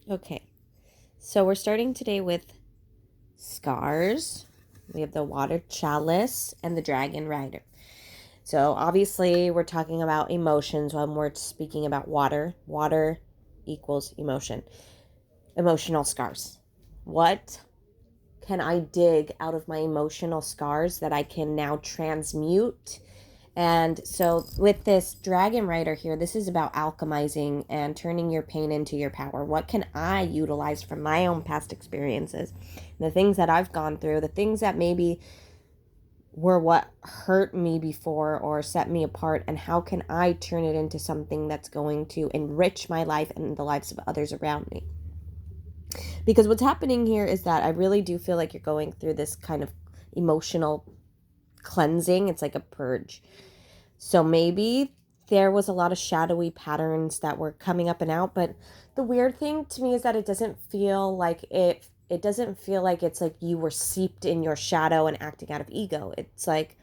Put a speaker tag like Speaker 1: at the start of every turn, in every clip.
Speaker 1: Okay, so we're starting today with scars. We have the water chalice and the dragon rider. So obviously, we're talking about emotions when we're speaking about water. Water equals emotion. Emotional scars. What can I dig out of my emotional scars that I can now transmute? And so, with this dragon rider here, this is about alchemizing and turning your pain into your power. What can I utilize from my own past experiences, the things that I've gone through, the things that maybe were what hurt me before or set me apart, and how can I turn it into something that's going to enrich my life and the lives of others around me? Because what's happening here is that I really do feel like you're going through this kind of emotional cleansing. It's like a purge. So maybe there was a lot of shadowy patterns that were coming up and out, but the weird thing to me is that it doesn't feel like it's like you were seeped in your shadow and acting out of ego. It's like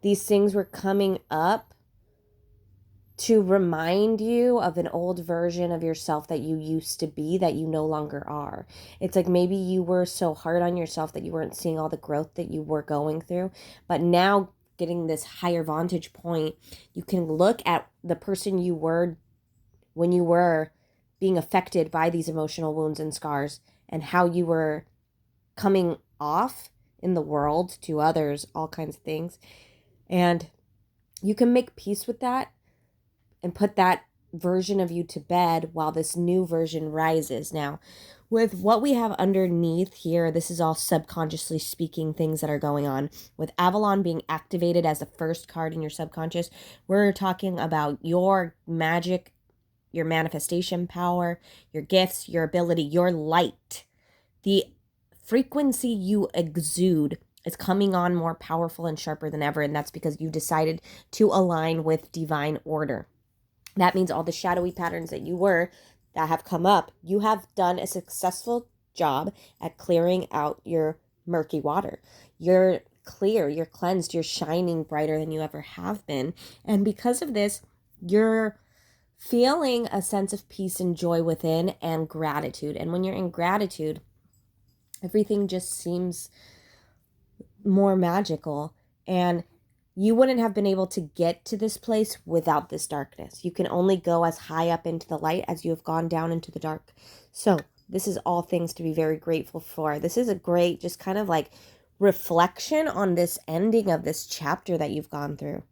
Speaker 1: these things were coming up to remind you of an old version of yourself that you used to be that you no longer are. It's like maybe you were so hard on yourself that you weren't seeing all the growth that you were going through. But now, getting this higher vantage point, you can look at the person you were when you were being affected by these emotional wounds and scars, and how you were coming off in the world to others, all kinds of things. And you can make peace with that and put that version of you to bed while this new version rises. Now, with what we have underneath here, this is all subconsciously speaking things that are going on. With Avalon being activated as the first card in your subconscious, we're talking about your magic, your manifestation power, your gifts, your ability, your light. The frequency you exude is coming on more powerful and sharper than ever, and that's because you decided to align with divine order. That means all the shadowy patterns that have come up, you have done a successful job at clearing out your murky water. You're clear, you're cleansed, you're shining brighter than you ever have been. And because of this, you're feeling a sense of peace and joy within and gratitude. And when you're in gratitude, everything just seems more magical. And you wouldn't have been able to get to this place without this darkness. You can only go as high up into the light as you have gone down into the dark. So, this is all things to be very grateful for. This is a great, just kind of like reflection on this ending of this chapter that you've gone through.